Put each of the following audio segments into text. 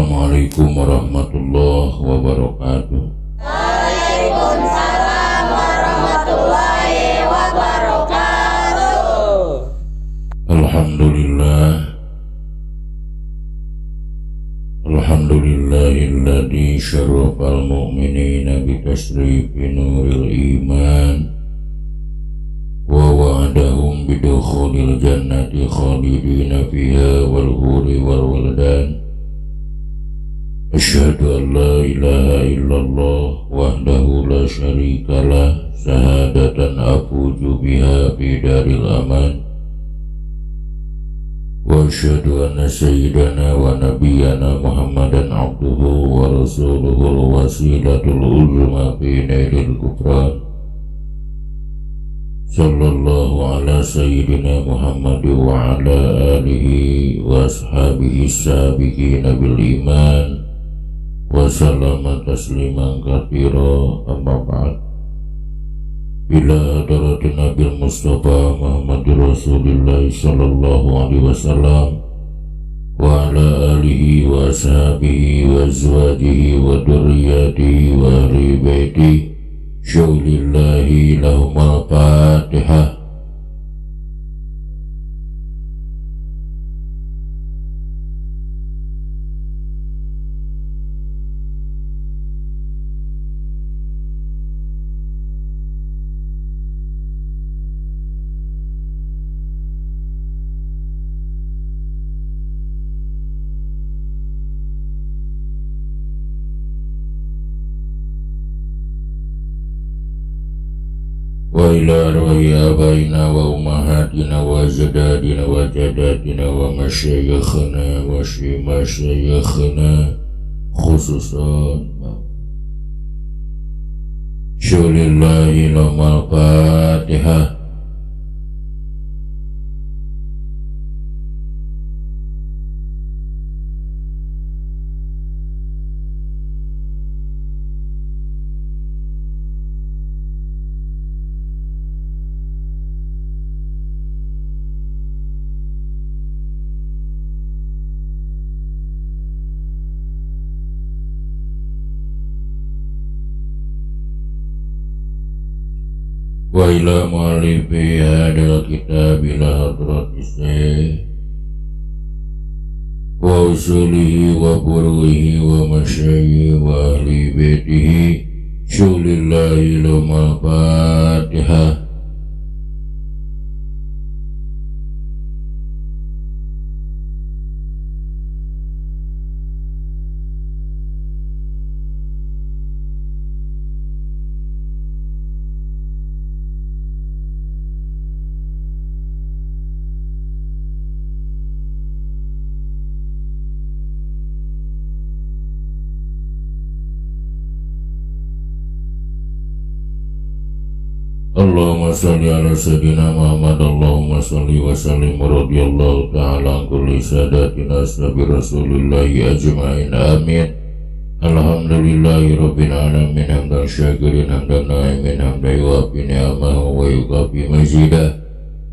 Assalamualaikum warahmatullahi wabarakatuh. Waalaikumsalam warahmatullahi wabarakatuh. Alhamdulillahilladzi syarafal mu'minina bitasrifi nuril iman wa wa'adahum bidukhulil jannati khalidina fiha wal huri wal waldan. Asyhadu an la ilaha illallah wahdahu la syarikalah syahadatan afuju biha fi daril aman. Wa asyhadu anna sayyidana wa nabiyyana Muhammadan abduhu wa rasuluhul wasilatul uzma fi nailil kufran. Sallallahu ala sayyidina Muhammad wa ala alihi wa ashabihi sabiqina bil iman wa sallama tasliman katsira, amma ba'd. Bila hadaratin Nabil Mustafa Muhammad Rasulullah sallallahu alaihi wasallam wa ala alihi wa ashabihi wa azwajihi wa dzurriyyatihi wa ahli baitihi syaulillahi lahumul fatihah. Wa ila arwahi abaina wa ummahatina wa ajdadina wa jadatina wa masyayikhina wa masyayikhina khususan syaulillahi lahumul fatihah. Wa ila mu'allifi hadal kitab ila hadratisih wa usulihi wa buruhi wa masyayih wa ahli baitihi syaulillahi lahumul fatihah. Allahumma salli ala sayyidina Muhammad. Allahumma salli wa sallim radhiyallahu ta'ala an kulli sadatina ashabi rasulillahi ajma'in, amin. Alhamdulillahi rabbil alamin, hamdan syakirin hamdan na'imin hamdan yuwafi ni'amahu wa yukafi mazidah.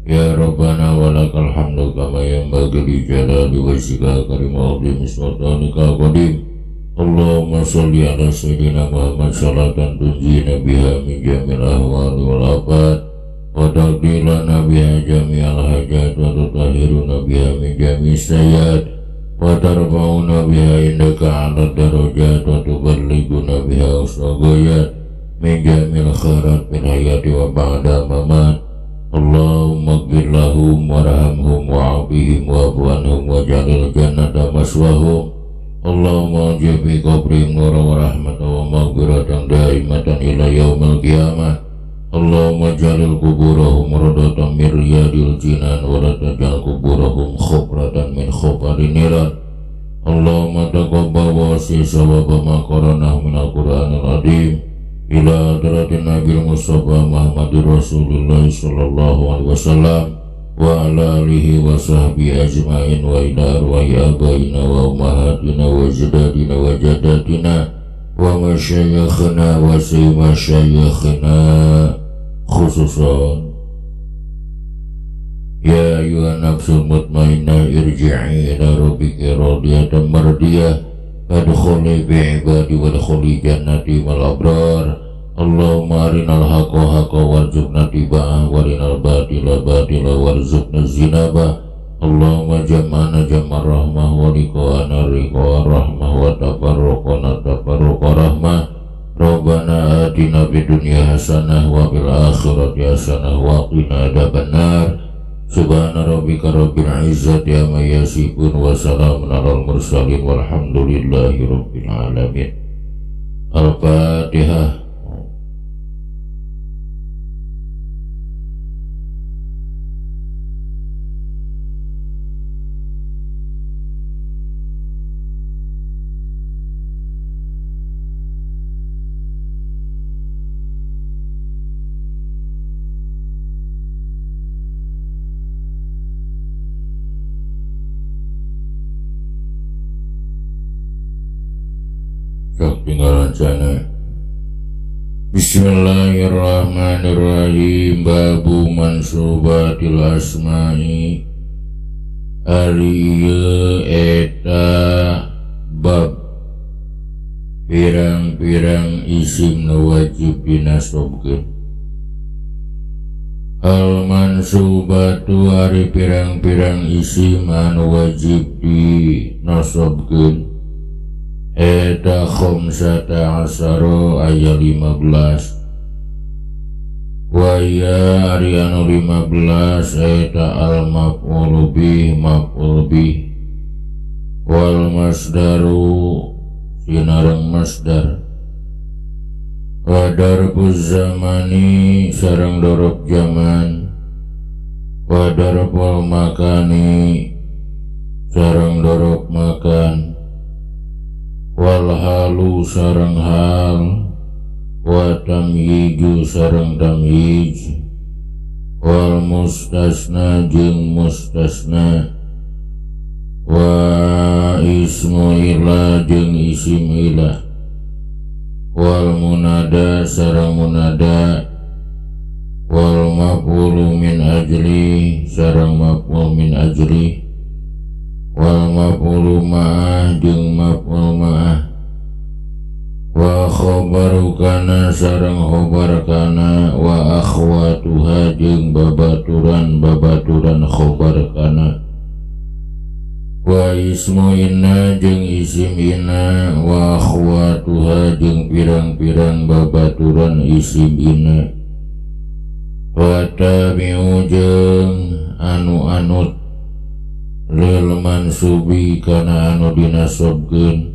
Ya Rabbana walakal hamdu kama yanbaghi li jalali wajhika karim wa azimi sultanika qadim. Allahumma salli ala sayyidina Muhammad salatan tunjina biha min jamil ahwali wal afat wa taqdilana biha jami'al hajat wa tutahhiruna biha min jami'is sayyi'at wa tarfa'una biha indaka 'ala darajat wa tuballighuna biha usragayat min jamil khairat fil hayati wa ba'da mamat. Allahumma ighfir lahum warhamhum wa'afihim wa'fu anhum waj'alil jannata maswahum. Allahumma jabi qabrihim nuran wa rahmatan wa maghfiratan daimatan ila yaumil qiyamah. Allahumma jalil kuburahum radatan min riyadil jinan wa la tajal kuburahum khufratan min khufari niran. Allahumma taqabbal wa wasi sawaba ma qaranahu min al-Qur'anil azim ila hadratin Nabi Mustafa Muhammadir Rasulullah sallallahu alaihi wasallam wa ala alihi wa sahbihi ajma'in wa ila arwahi abaina wa ummahatina wa ajdadina wa jadatina wa masyayikhina wa masyayikhina khususan. Ya ayuhan nafsul mutmainnah irji'i ila rabbiki radiyatan mardiyah fadkhuli bi'ibadi wadkhuli jannati wal abrar. Allahumma arinal haqqa haqqa warzuqna tiba'ah warinal batila batila warzuqna zinabah. Allahumma jam'ana jam'ar rahmah wa liqa'ana liqa'ar rahmah wa tafarruqana tafarruqa rahmah. Rabbana atina fid dunya hasanah wa fil akhirati hasanah wa qina adzabannar. Subhana rabbika rabbil izzati amma yasifun wa salamun alal mursalin walhamdulillahi rabbil alamin. Al-Fatihah. Tinggalan sana. Bismillahirrahmanirrahim. Babu mansubatil asma'i. Ariya eta bab pirang-pirang isim nu wajib dinasobkeun. Al mansubatu ari pirang-pirang isim anu wajib dinasobkeun. Eta khomsata asaro aya 15. Waya ari anu 15 eta al maf'ul bih wal masdaru sinareng masdar. Wa darbuz zamani sareng dorob zaman. Wa darbul makani sareng dorob makan. Wal halu sareng hal. Wa tamyiju sareng tamyij. Wal mustasna jeung mustasna. Wa ismu ilah jeung isim ilah. Wal munada sareng munada. Wal maf'ulu min ajli sareng maf'ul min ajli. Wal maf'ulu ma'ah jeung maf'ul ma'ah. Wa khobaru kana sareng khobar kana. Wa akhwatuha jeung babaturan khobar kana. Wa ismu inna jeung isim inna. Wa akhwatuha jeung pirang-pirang babaturan isim inna. Wa tabi'u jeung anu-anut lil mansubi kana anu dinasobkeun.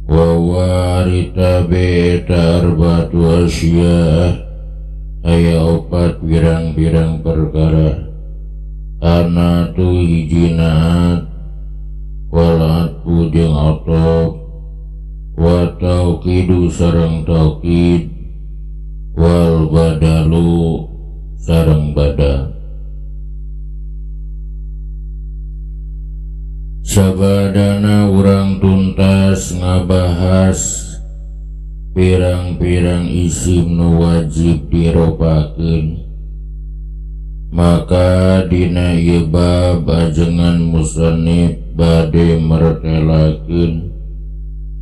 Wa warita beta arba'atu asya aya opat pirang-pirang perkara. Anatu hijinaat wal atfu jeung ataf. Wa tauqidu sareng taukid. Wal badalu sareng badal. Sabadana urang tuntas ngabahas pirang-pirang isim nu wajib diropakeun. Maka dina ieu bab ajengan musannif bade mertelakeun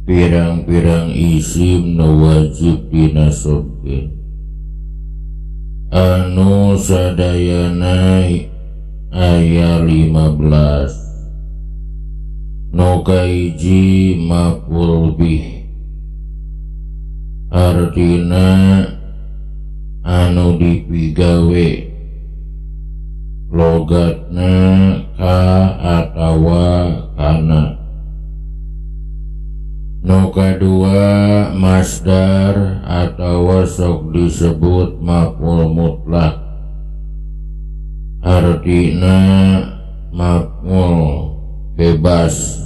pirang-pirang isim nu wajib dinasobkeun. Anu sadayana aya 15. Nu kaiji maf'ul bih artina anu dipigawe logatna ka atawa kana. Nu kadua masdar atawa sok disebut maf'ul mutlak artina maf'ul bebas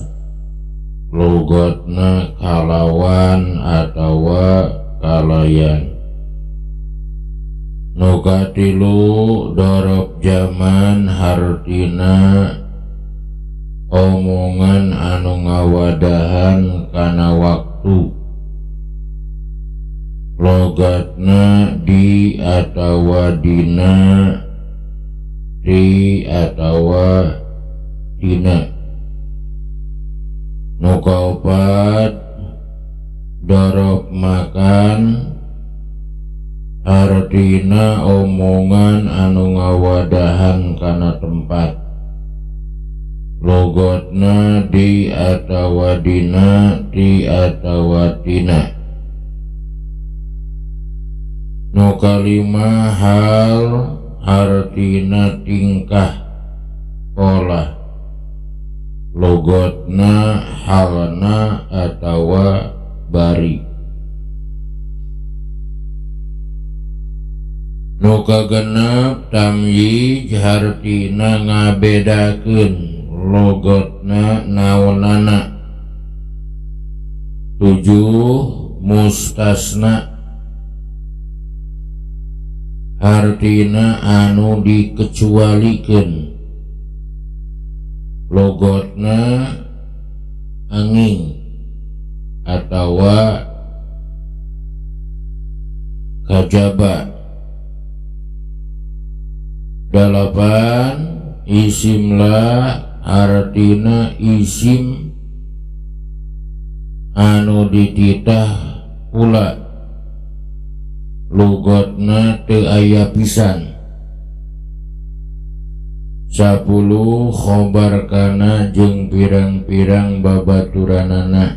logatna kalawan atawa kalayan. Nu katilu dorob zaman hartina omongan anu ngawadahan kana waktu. Logatna di atawa dina, di atawa dina. Nu kaopat dorob makan, artina omongan anu ngawadahan kana tempat, logotna di atawa dina ti atawa tina. Nu kalima hal, artina tingkah pola, logotna halna atawa bari. Nu kagenep tamyiz hartina ngabedakeun logotna naonana. 7 mustasna hartina anu dikecualikeun, logotna angin atawa kajaba. 8 isimlah artina isim anu dititah pula, logotna teu aya pisan. 10 khobar kana jeung pirang-pirang babaturanana,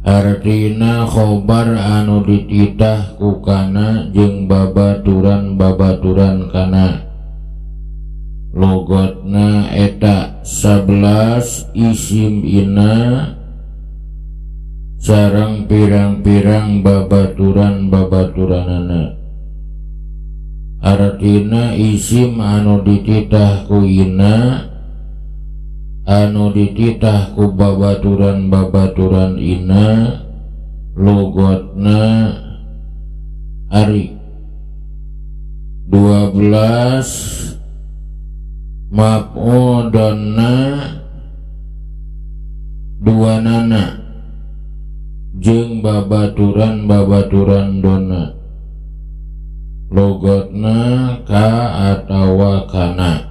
artina khobar anu dititah ku kana jeung babaturan-babaturan kana, logotna eta. 11 isim ina sareng pirang-pirang babaturan-babaturanana, artina isim anu dititah ku ina, anu dititah ku babaturan-babaturan ina, logotna ari. 12 maf'udonna duanana jeung babaturan-babaturan dona, logotna ka atawa kana.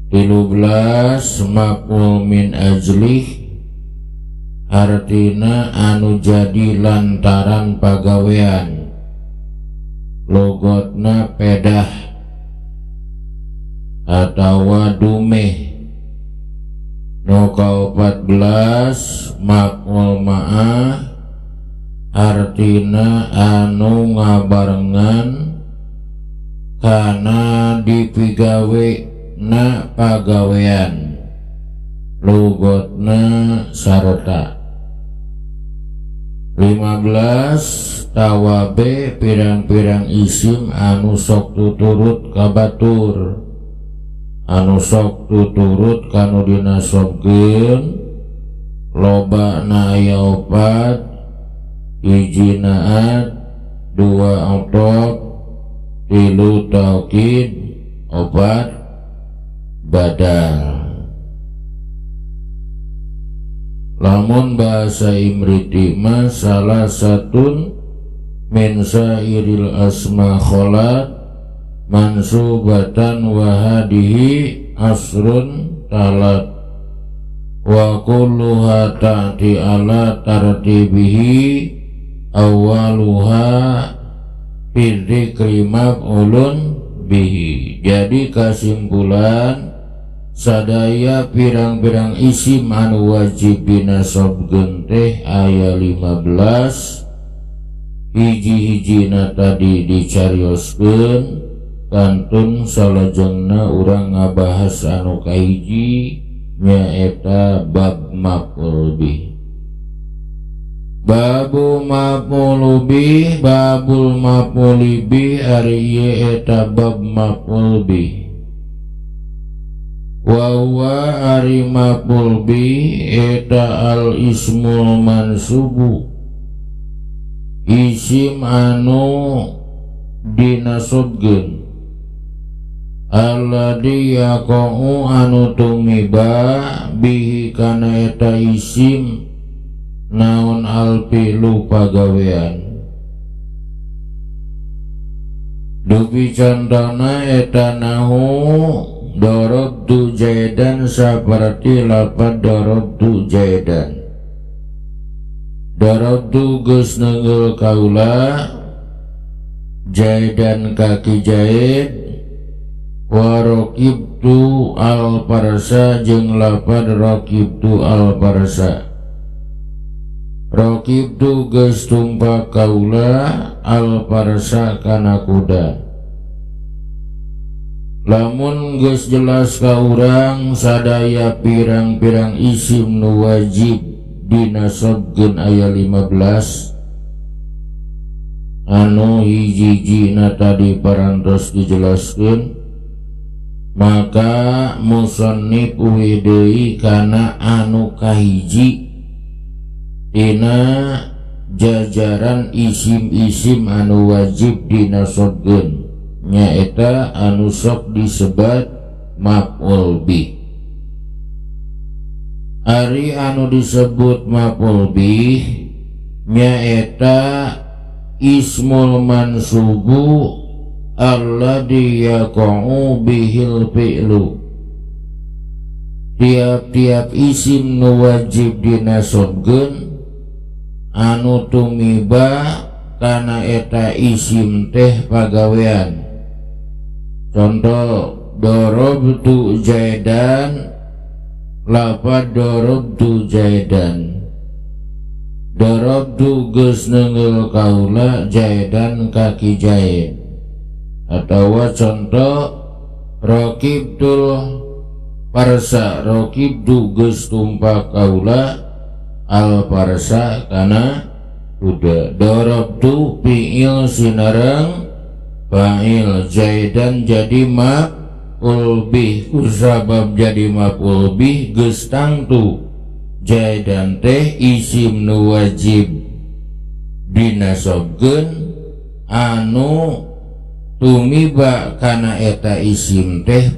13 maf'ul min ajlih artina anu jadi lantaran pagawean, logotna pedah atawa dumeh. Nu ka-14 maf'ul ma'ah artina anu ngabarengan kana dipigawe na pagawean, logotna sarta. 15 tawabe pirang-pirang isim anu sok tuturut kabatur, anu sok tuturut kanu dinasobkeun, lobana aya 4, 1 naat, 2 atop, 3 taukid, 4 badal. Lamun bahasa Imriti mah salah satun min sairil asma kholat mansubatan wahadihi asrun talat wa kulluha ta'ti ala tartibihi awaluha bidzikri maf'ulun bihi. Jadi kesimpulan sadaya pirang-pirang isim anu wajib dinasobkeun teh aya 15, hiji-hijina tadi dicarioskeun, kantun salajengna urang ngabahas anu kahiji nyaeta bab maf'ul bih. Babu maf'ul bih, babul maf'ul bih ari ieu eta bab maf'ul bih. Wa huwa ari maf'ul bih eta al ismul mansubu, isim anu dinasobkeun, alladzi yaqa'u anu tumiba bihi kana eta isim naon al fi'lu pagawean. Dupi contohna eta nahu darabtu Zaidan saperti lafad darabtu Zaidan. Darabtu geus neungeul kaula Zaidan kaki Zaid wa raqibtu al parsa jeung lafad raqibtu al parsa. Raqibtu geus tumpak kaula al parsa kana kuda. Lamun geus jelas ka urang sadaya pirang-pirang isim nu wajib dinasobkeun aya 15 anu hiji-hijina tadi parantos dijelaskeun, maka musannif uwi deui kana anu kahiji dina jajaran isim-isim anu wajib dinasobkeun, nyaeta anu sok disebat maf'ul bih. Ari anu disebut maf'ul bih nyaeta ismul mansubu alladhi yaqa'u bihil fi'lu. Tiap-tiap isim nu wajib dinasobkeun anu tumiba kana eta isim teh pagawean. Contoh darabtu Zaidan lafad darabtu Zaidan. Darabtu geus neungeul kaula Zaidan kaki Zaid. Atawa contoh raqibtul parsa, raqibtu geus tumpak kaula al parsa kana kuda. Darabtu fi'il sinareng fa'il, Zaidan jadi maf'ul bih. Kusabab jadi maf'ul bih geus tangtu Zaidan teh isim nu wajib dinasobkeun anu tumiba kana eta isim teh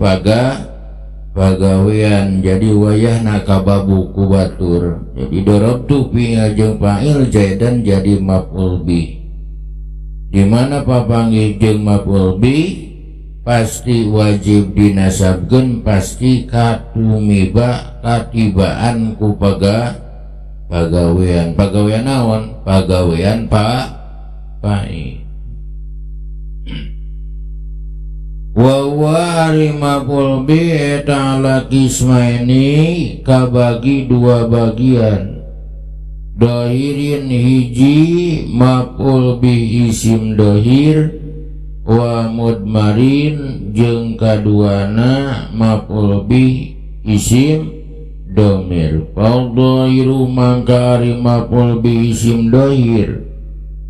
pagawean. Jadi wayahna kababu ku batur. Jadi darabtu fi'il jeung fa'il, Zaidan jadi maf'ul bih. Di mana papanggih jeung maf'ul bih pasti wajib dinasabkeun, pasti katumiba katibaan ku pagawean. Pagawean naon? Pagawean fa'il. Wa ari maf'ul bih eta ala kismaini kabagi dua bagian. Dohirin hiji maf'ul bih isim dohir, wa mudmarin jeung kaduana maf'ul bih isim domir. Fadhiru mangka ari maf'ul bih isim dohir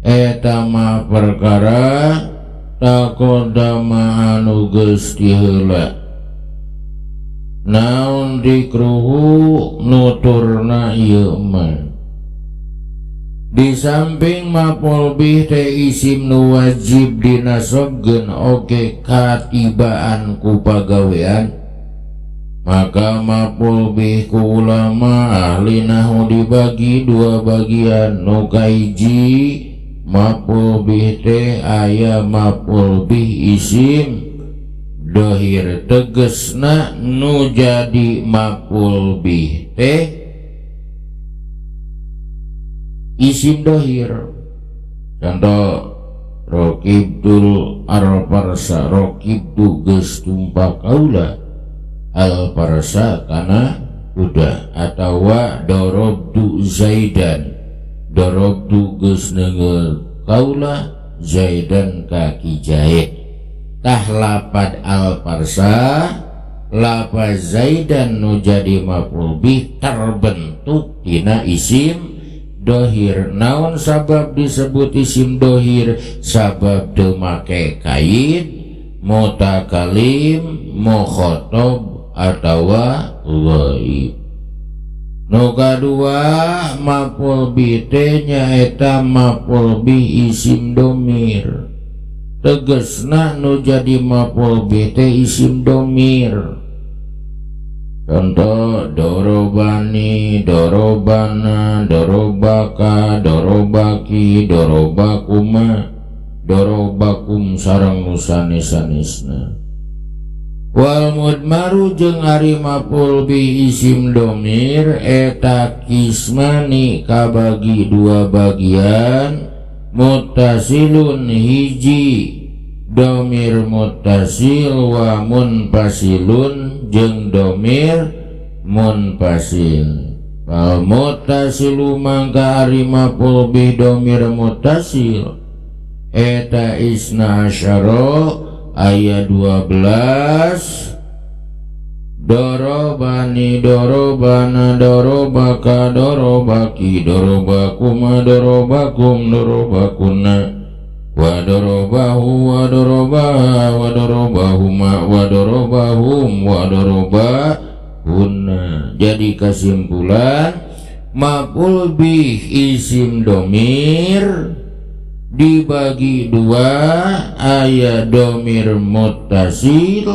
eta ma perkara taqaddama anu geus diheula. Naon dikruhu nuturna ieu mah. Di samping maf'ul bih teh isim nu wajib dinasobkeun oge katibaan ku pagawean, maka maf'ul bih ku ulama ahli nahwu dibagi dua bagian. Nu kahiji maf'ul bih teh aya maf'ul bih isim dohir, tegesna nu jadi maf'ul bih teh isim dohir. Contoh raqibtul al-parsa, raqibtu geus tumpak kaula al-parsa kana kuda. Atawa darabtu Zaidan, darabtu geus neungeul kaula Zaidan kaki Zaid. Tah lapad al-parsa lapad Zaidan nu jadi maf'ul bih terbentuk tina isim dohir. Naon sabab disebut isim dohir? Sabab teu make kaid, mutakalim, mukhatab atawa ghaib. Nu kadua maf'ul bih teh nyaeta maf'ul bih isim domir. Tegesna nu jadi maf'ul bih teh isim domir. Contoh dorobani, dorobana, dorobaka, dorobaki, dorobakuma, dorobakum sareng nu sanes-sanesna. Wal mudmaru jeung ari maf'ul bi isim domir eta kismani kabagi dua bagian muttasilun hiji domir muttasil wa munfasilun jeung domir munfasil. Wal muttasilu mangka ari maf'ul bi domir muttasil eta isna asyara ayat 12 dorobani dorobana dorobaka dorobaki dorobakuma dorobakum dorobakuna wa dorobahu wa dorobaha wa dorobahuma wa dorobahum wa dorobahunna. Jadi kesimpulan maf'ul bih isim domir dibagi dua, aya domir muttasil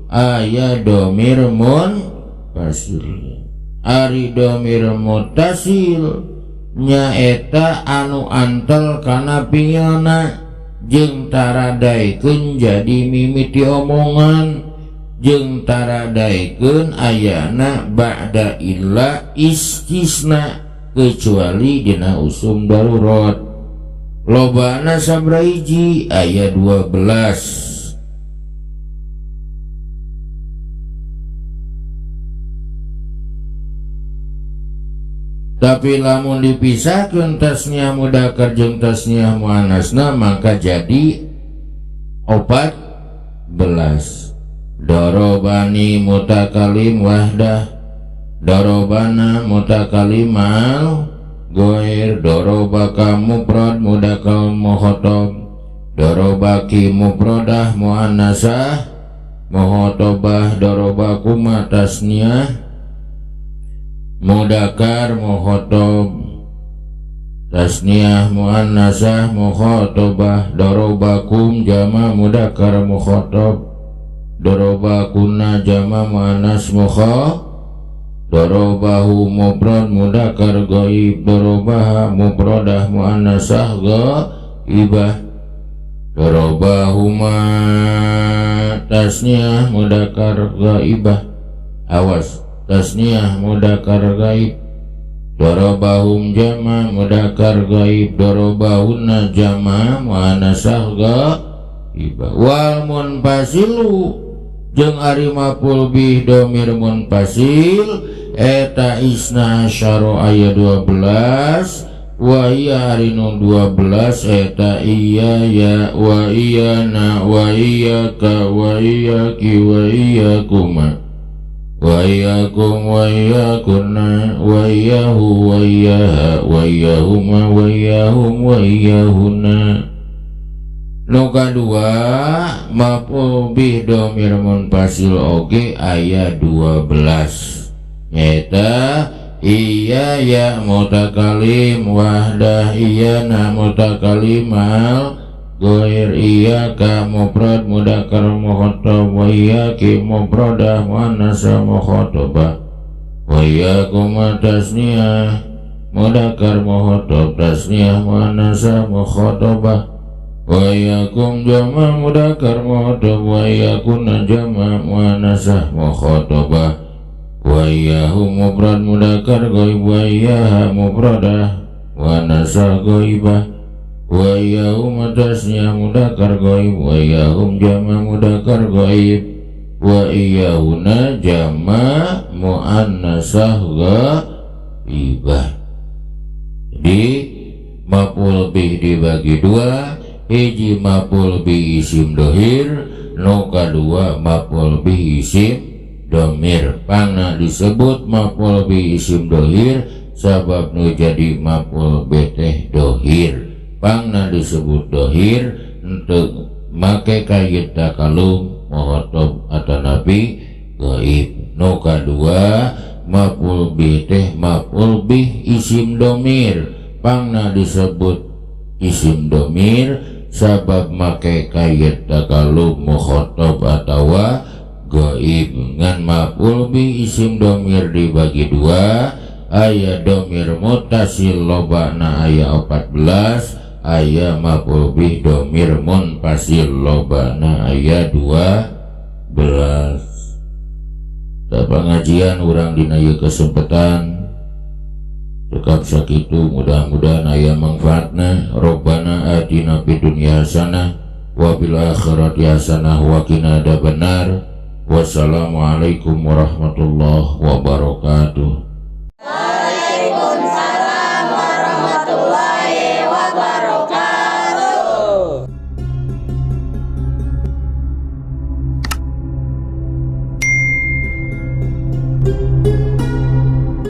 aya domir munfasil. Ari domir muttasil nyaeta anu antel kana pingana jeung taradaikeun jadi mimiti omongan jeung taradaikeun ayana ba'da illa istisna kecuali dina usum darurat. Lobana sabra hiji ayat 12. Tapi lamun dipisahkeun tasniah mudzakkar jeung tasniah muannasna maka jadi 14. Darobani mutakalim wahdah, darobana mutakalimal goir, dorobaka mufrad mudzakkar mukhatab, dorobaki mufradah muannasah mukhatabah, dorobakuma tasniah mudzakkar mukhatab tasniah muannasah mukhatabah, dorobakum jama mudzakkar mukhatab, dorobakuna jama muannas mukhatab, dorobahu mufrad mudzakkar ghaib, dorobaha mufradah muannasah ghaibah, dorobahuma tasniah mudzakkar ghaibah, awas tasniah mudzakkar ghaib, dorobahum jama mudzakkar ghaib, dorobahunna jama muannasah ghaibah. Wal munfasilu jeung ari maf'ul bih domir munfasil eta isna asyara ayat 12 wa iya ari nu 12 eta iya ya wa iyana wa iyaka wa iyaki wa iyakuma wa iyakum wa iyakunna wa iyahu wa iyaha wa iyahuma wa iyahum wa iyahuna. Nu kadua maf'ul bih domir munfasil oge ayat 12 nyata iya ya mutakalim wahdah iyana mutakalimal goir iyaka mufrad mudzakkar mukhatab wa iyaki mufradah muannasah mukhatabah wa iyakum tasniah mudzakkar mukhatab tasniah muannasah mukhatabah wa iyakum jama mudzakkar mukhatab wa iyakunna jama muannasah mukhatabah wa iyahum mufrad mudzakkar ghaib wa iyaha mufradah muannasah ghaibah wa iyahum tasniah mudzakkar ghaib wa iyahum jama mudzakkar ghaib wa iyahuna jama muannasah ghaibah. Jadi maf'ul bih dibagi dua, hiji maf'ul bih isim dohir, nu kadua maf'ul bih isim domir. Pangna disebut maf'ul bih isim dohir sabab nu jadi maf'ul bih teh dohir. Pangna disebut dohir untuk make kayit takalum mukhatab atau nabi gaib. Nu kadua maf'ul bih teh maf'ul bih isim domir. Pangna disebut isim domir sabab make kayit takalum mukhatab atawa gaib. Ngan maf'ul bih isim domir dibagi dua, aya domir muttasil lobana aya 14, aya maf'ul bih domir munfasil lobana aya 12. Tak pengajian urang dina ieu kesempatan cekap sakitu mudah-mudahan aya manfaatna. Robbana atina fid dunya hasanah wa fil akhirati hasanah wa qina adzabannar. Wassalamualaikum warahmatullahi wabarakatuh.